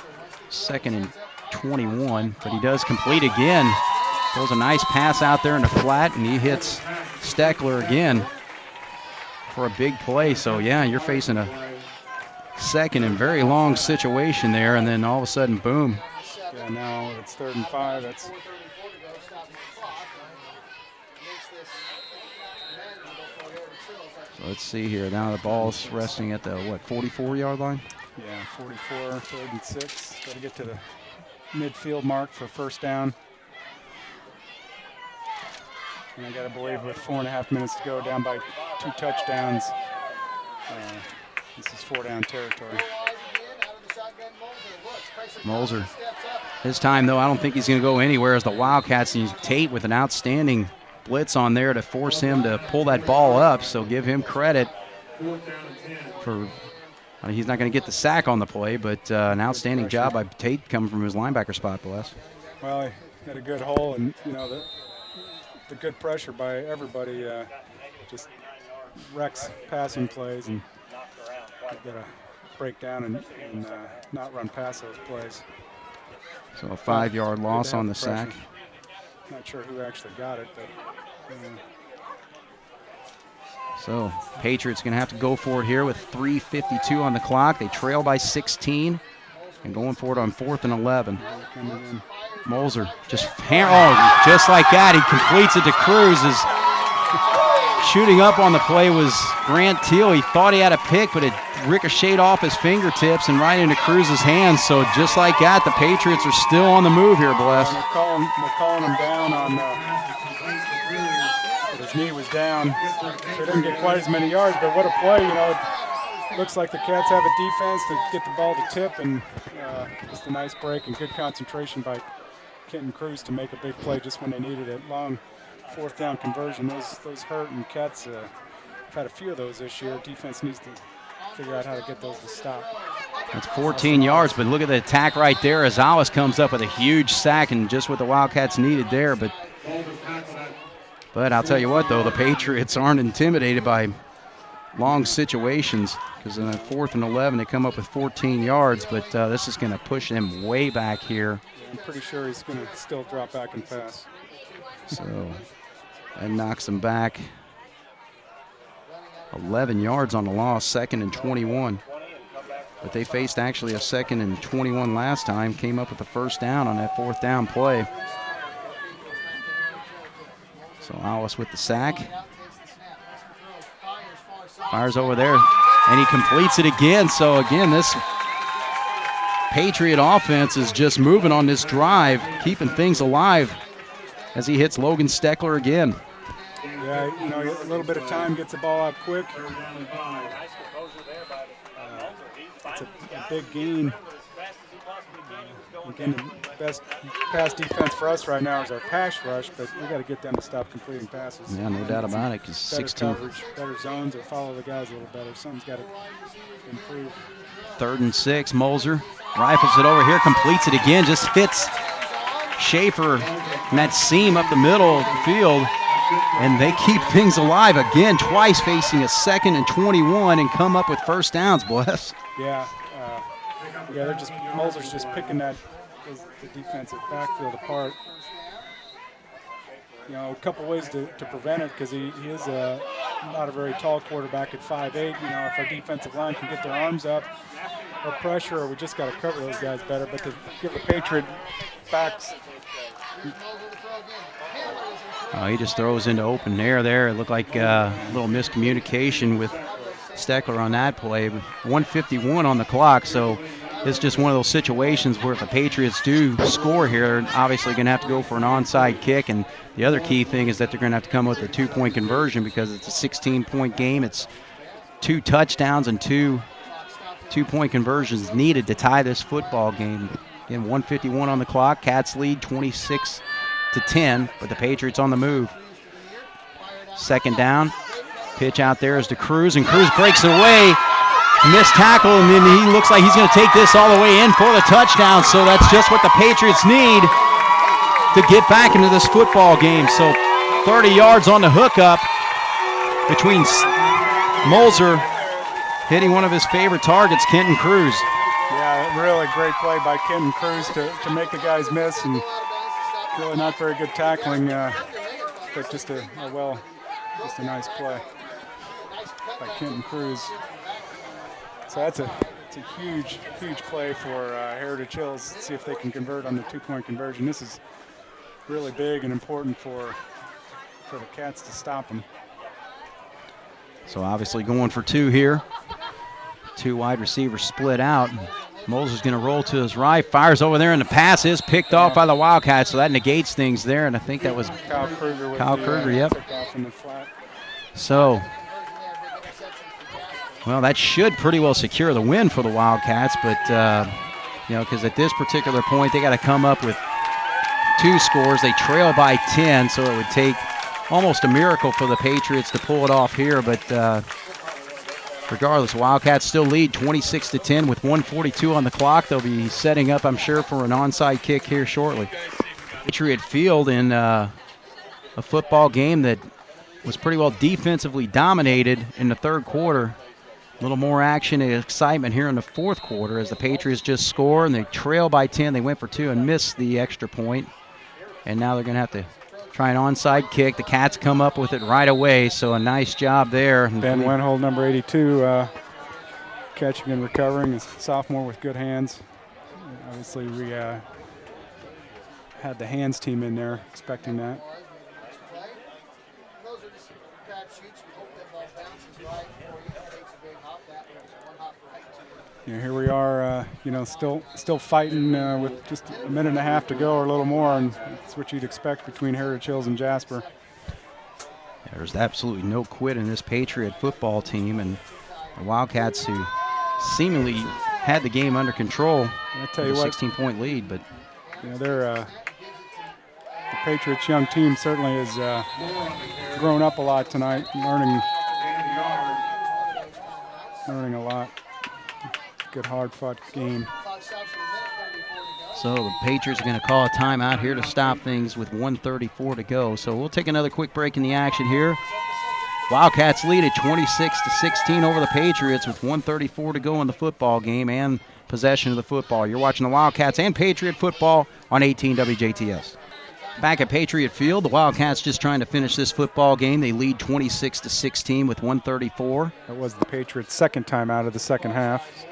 2nd and 21, but he does complete again. Throws a nice pass out there in the flat, and he hits Steckler again for a big play. So, yeah, you're facing a 2nd and very long situation there, and then all of a sudden, boom. Yeah, now it's 3rd and 5. That's let's see here. Now the ball's resting at the, 44-yard line? Yeah, 44, 3rd and 6. Got to get to the midfield mark for first down. And I got to believe with 4.5 minutes to go, down by 2 touchdowns, this is 4-down territory. Mulzer. This time, though, I don't think he's going to go anywhere as the Wildcats use Tate with an outstanding blitz on there to force him to pull that ball up, so give him credit for, he's not going to get the sack on the play, but an outstanding job by Tate coming from his linebacker spot, Bless. Well, he had a good hole, and the good pressure by everybody just wrecks passing plays, and you've got to break down and not run past those plays. So a 5-yard loss on the sack. Not sure who actually got it, but. So Patriots going to have to go for it here with 3:52 on the clock. They trail by 16 and going for it on 4th and 11. Mulzer just like that. He completes it to Cruz. Shooting up on the play was Grant Teal. He thought he had a pick, but it ricocheted off his fingertips and right into Cruz's hands. So just like that, the Patriots are still on the move here, Bless. They're calling him down on his knee was down. So he didn't get quite as many yards, but what a play. It looks like the Cats have a defense to get the ball to tip, and just a nice break and good concentration by Kenton Cruz to make a big play just when they needed it. Long 4th down conversion. Those hurt, and Cats have had a few of those this year. Defense needs to figure out how to get those to stop. That's 14 yards, but look at the attack right there as Alice comes up with a huge sack, and just what the Wildcats needed there. But I'll tell you what, though, the Patriots aren't intimidated by long situations, because in a 4th and 11 they come up with 14 yards, but this is going to push them way back here. I'm pretty sure he's going to still drop back and pass. So that knocks them back 11 yards on the loss, 2nd and 21. But they faced actually a 2nd and 21 last time, came up with a 1st down on that 4th down play. So Alice with the sack. Fires over there, and he completes it again. So again, this Patriot offense is just moving on this drive, keeping things alive as he hits Logan Steckler again. Yeah, you know, a little bit of time, gets the ball out quick. It's a big gain. Again, the best pass defense for us right now is our pass rush, but we got to get them to stop completing passes. Yeah, no doubt about it. Because 16 coverage, better zones, or follow the guys a little better. Something's got to improve. 3rd and 6. Moser rifles it over here, completes it again, just hits Schaefer in that seam up the middle of the field, and they keep things alive again, twice facing a 2nd and 21 and come up with 1st downs, Bless. Yeah, they're just, Moser's just picking the defensive backfield apart. You know, a couple ways to prevent it, because he is not a very tall quarterback at 5'8". You know, if our defensive line can get their arms up or pressure, or we just got to cover those guys better. But to give the Patriot backs. He just throws into open air there. It looked like a little miscommunication with Steckler on that play. 1:51 on the clock, so it's just one of those situations where if the Patriots do score here, they're obviously going to have to go for an onside kick. And the other key thing is that they're going to have to come with a 2-point conversion, because it's a 16-point game. It's 2 touchdowns and 2 2-point conversions needed to tie this football game. Again, 1:51 on the clock. Cats lead 26-10, but the Patriots on the move. 2nd down. Pitch out there is to Cruz, and Cruz breaks it away. Missed tackle, and then he looks like he's going to take this all the way in for the touchdown. So that's just what the Patriots need to get back into this football game. So 30 yards on the hookup between Moser hitting one of his favorite targets, Kenton Cruz. Yeah, really great play by Kenton Cruz to make the guys miss, and really not very good tackling, but just a nice play by Kenton Cruz. So it's a huge play for Heritage Hills. See if they can convert on the 2-point conversion. This is really big and important for the Cats to stop them. So obviously going for 2 here. 2 wide receivers split out. Moser's going to roll to his right, fires over there, and the pass is picked off by the Wildcats, so that negates things there, and I think that was Kyle Kruger. Yep. So, well, that should pretty well secure the win for the Wildcats, but, because at this particular point, they got to come up with 2 scores. They trail by 10, so it would take almost a miracle for the Patriots to pull it off here, but regardless, Wildcats still lead 26-10 with 1:42 on the clock. They'll be setting up, I'm sure, for an onside kick here shortly. Patriot Field in a football game that was pretty well defensively dominated in the 3rd quarter. A little more action and excitement here in the 4th quarter as the Patriots just score, and they trail by 10. They went for 2 and missed the extra point, and now they're going to have to try an onside kick. The Cats come up with it right away, so a nice job there. Ben Wenhold, number 82, catching and recovering, is a sophomore with good hands. Obviously, we had the hands team in there, expecting that. Here we are, still fighting with just a minute and a half to go or a little more, and that's what you'd expect between Heritage Hills and Jasper. There's absolutely no quit in this Patriot football team, and the Wildcats, who seemingly had the game under control, I tell you a what, 16-point lead, but they're the Patriots' young team certainly has grown up a lot tonight, learning a lot. Good, hard-fought game. So the Patriots are going to call a timeout here to stop things with 1:34 to go. So we'll take another quick break in the action here. Wildcats lead at 26-16 over the Patriots with 1:34 to go in the football game and possession of the football. You're watching the Wildcats and Patriot football on 18 WJTS. Back at Patriot Field, the Wildcats just trying to finish this football game. They lead 26-16 with 1:34. That was the Patriots' second time out of the second half.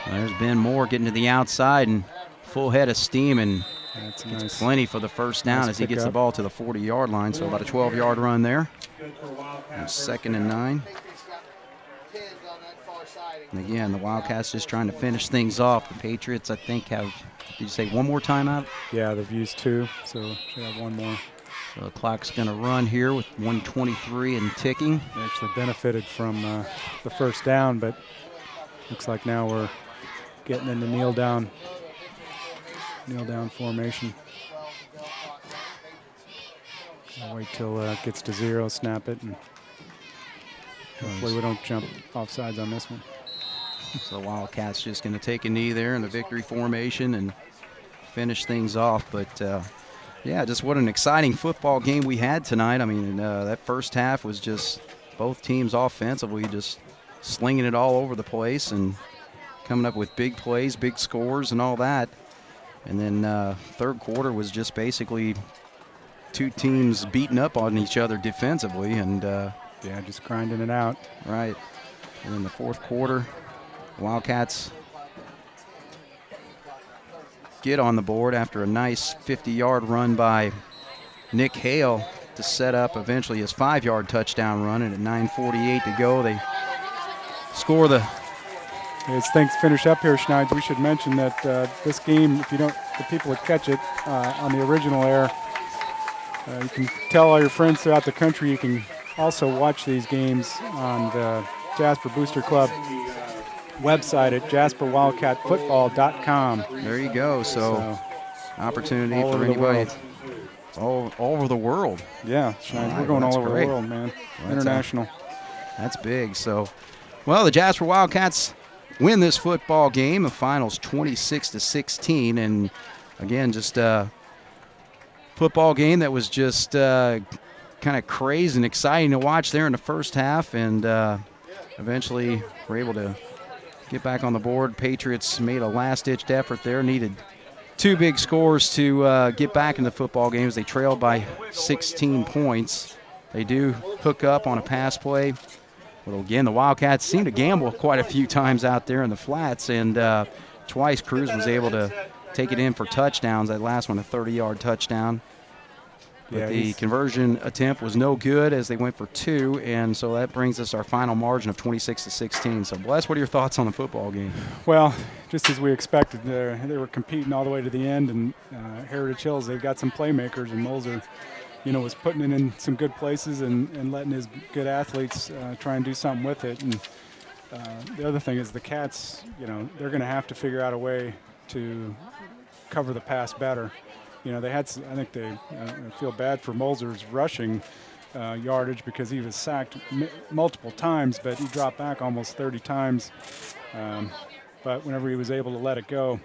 There's Ben Moore getting to the outside and full head of steam, and that's gets nice. plenty for the first down as he gets the ball to the 40-yard line. So about a 12-yard run there. And 2nd and 9. And again, the Wildcats just trying to finish things off. The Patriots, I think, have, did you say one more timeout? Yeah, they've used 2, so should have 1 more. So the clock's going to run here with 1:23 and ticking. They actually benefited from the first down, but looks like now we're getting into kneel down formation. I'll wait till it gets to 0, snap it, and hopefully we don't jump offsides on this one. So the Wildcats just going to take a knee there in the victory formation and finish things off. But, yeah, just what an exciting football game we had tonight. I mean, that first half was just both teams offensively just slinging it all over the place and coming up with big plays, big scores and all that. And then third quarter was just basically two teams beating up on each other defensively and yeah, just grinding it out. Right. And in the fourth quarter, Wildcats get on the board after a nice 50-yard run by Nick Hale to set up eventually his 5-yard touchdown run. And at 9:48 to go, they score the. As things finish up here, Schneider, we should mention that this game, if you don't, the people that catch it on the original air, you can tell all your friends throughout the country. You can also watch these games on the Jasper Booster Club website at jasperwildcatfootball.com. There you go. So opportunity for anybody. It's all over the world. Yeah, Schneider, we're going all over the world, man. Well, international. That's big. So, well, the Jasper Wildcats win this football game. The finals 26-16, and again, just a football game that was just kind of crazy and exciting to watch there in the first half, and eventually we're able to get back on the board. Patriots made a last-ditch effort there, needed 2 big scores to get back in the football game as they trailed by 16 points. They do hook up on a pass play. But again, the Wildcats seem to gamble quite a few times out there in the flats, and twice Cruz was able to take it in for touchdowns. That last one, a 30-yard touchdown. But the conversion attempt was no good as they went for 2, and so that brings us our final margin of 26-16. So, Bless, what are your thoughts on the football game? Well, just as we expected, they were competing all the way to the end, and Heritage Hills, they've got some playmakers, and Moser, was putting it in some good places and letting his good athletes try and do something with it. And the other thing is the Cats, they're going to have to figure out a way to cover the pass better. They had, I think they feel bad for Moser's rushing yardage because he was sacked multiple times, but he dropped back almost 30 times. But whenever he was able to let it go,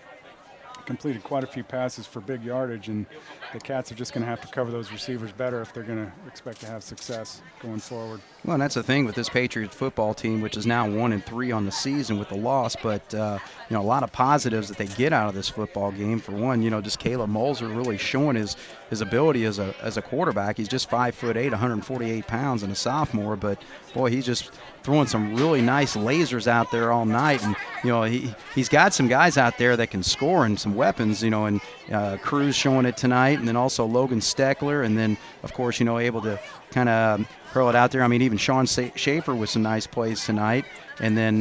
completed quite a few passes for big yardage, and the Cats are just going to have to cover those receivers better if they're going to expect to have success going forward. Well, and that's the thing with this Patriots football team, which is now 1-3 on the season with the loss, but a lot of positives that they get out of this football game. For one, just Caleb Moser really showing his ability as a quarterback. He's just 5'8", 148 pounds, and a sophomore, but boy, he's just throwing some really nice lasers out there all night, and he's got some guys out there that can score and some weapons, and Cruz showing it tonight, and then also Logan Steckler, and then of course able to kind of hurl it out there. I mean, even Sean Schaefer with some nice plays tonight, and then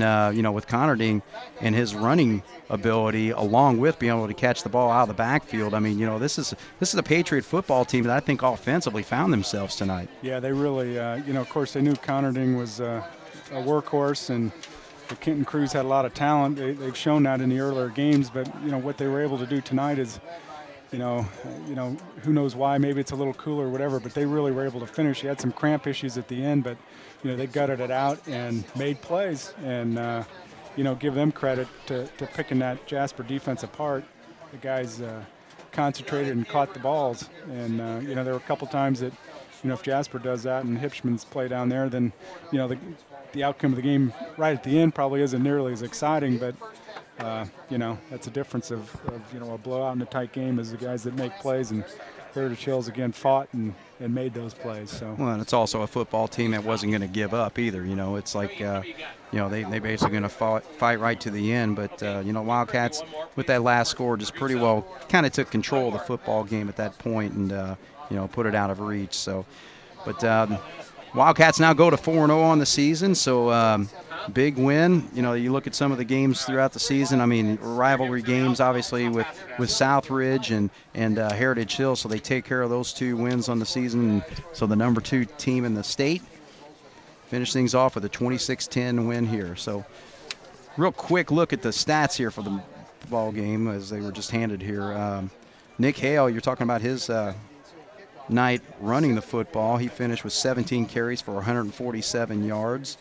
with Conardine and his running ability, along with being able to catch the ball out of the backfield. I mean, this is a Patriot football team that I think offensively found themselves tonight. Yeah, they really, of course, they knew Conardine was a workhorse, and Kenton Cruz had a lot of talent. They've shown that in the earlier games, but what they were able to do tonight is who knows why? Maybe it's a little cooler or whatever, but they really were able to finish. He had some cramp issues at the end, but they gutted it out and made plays, and give them credit to picking that Jasper defense apart. The guys concentrated and caught the balls, and there were a couple times that if Jasper does that and Hipschman's play down there, then the outcome of the game right at the end probably isn't nearly as exciting, but that's a difference of a blowout in a tight game is the guys that make plays, and Heritage Hills again fought and made those plays. So well, and it's also a football team that wasn't going to give up either. It's like they basically going to fight right to the end. But Wildcats with that last score just pretty well kind of took control of the football game at that point and put it out of reach. So, but Wildcats now go to 4-0 on the season. So. Big win. You look at some of the games throughout the season. I mean, rivalry games, obviously, with Southridge and Heritage Hill. So they take care of those 2 wins on the season. So the number 2 team in the state finish things off with a 26-10 win here. So real quick look at the stats here for the ball game as they were just handed here. Nick Hale, you're talking about his night running the football. He finished with 17 carries for 147 yards.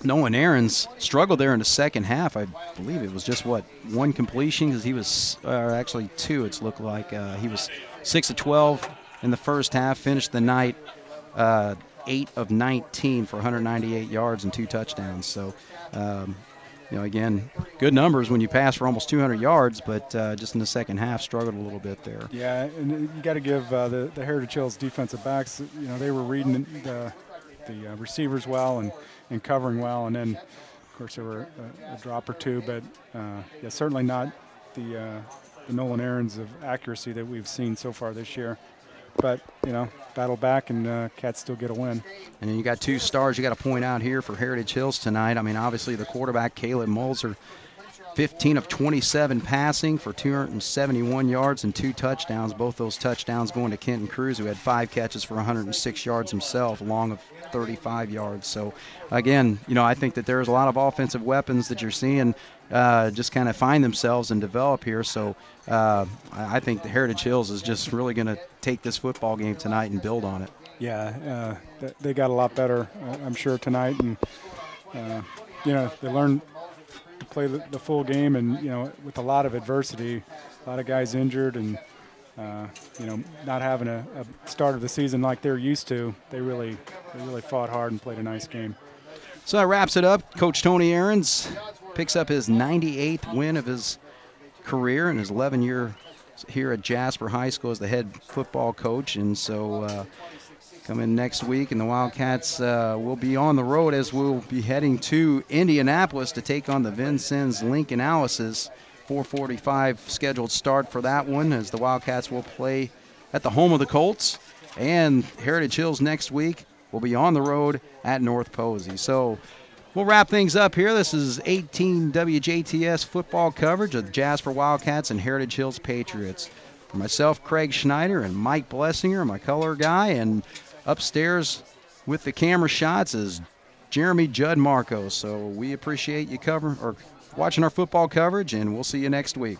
Nolan Aarons struggled there in the second half. I believe it was just, 1 completion because he was actually 2, it's looked like. He was 6 of 12 in the first half, finished the night 8 of 19 for 198 yards and 2 touchdowns. So, again, good numbers when you pass for almost 200 yards, but just in the second half struggled a little bit there. Yeah, and you got to give the Heritage Hills defensive backs, they were reading the receivers well and covering well, and then of course there were a drop or 2, but certainly not the Nolan Aarons of accuracy that we've seen so far this year. But battle back, and Cats still get a win. And then you got 2 stars you got to point out here for Heritage Hills tonight. I mean, obviously the quarterback Caleb Mulzer, 15 of 27 passing for 271 yards and 2 touchdowns. Both those touchdowns going to Kenton Cruz, who had 5 catches for 106 yards himself, along of 35 yards. So, again, I think that there's a lot of offensive weapons that you're seeing just kind of find themselves and develop here. So I think the Heritage Hills is just really going to take this football game tonight and build on it. Yeah, they got a lot better, I'm sure, tonight. And, they learned to play the full game, and with a lot of adversity, a lot of guys injured, and not having a start of the season like they're used to. They really fought hard and played a nice game. So that wraps it up. Coach Tony Aarons picks up his 98th win of his career in his 11 year here at Jasper High School as the head football coach, and so coming next week, and the Wildcats will be on the road as we'll be heading to Indianapolis to take on the Vincennes Lincoln Alice's 4:45 scheduled start for that one, as the Wildcats will play at the home of the Colts, and Heritage Hills next week will be on the road at North Posey. So we'll wrap things up here. This is 18 WJTS football coverage of the Jasper Wildcats and Heritage Hills Patriots. For myself, Craig Schneider, and Mike Blessinger, my color guy, and upstairs with the camera shots is Jeremy Judd Marcos. So we appreciate you watching our football coverage, and we'll see you next week.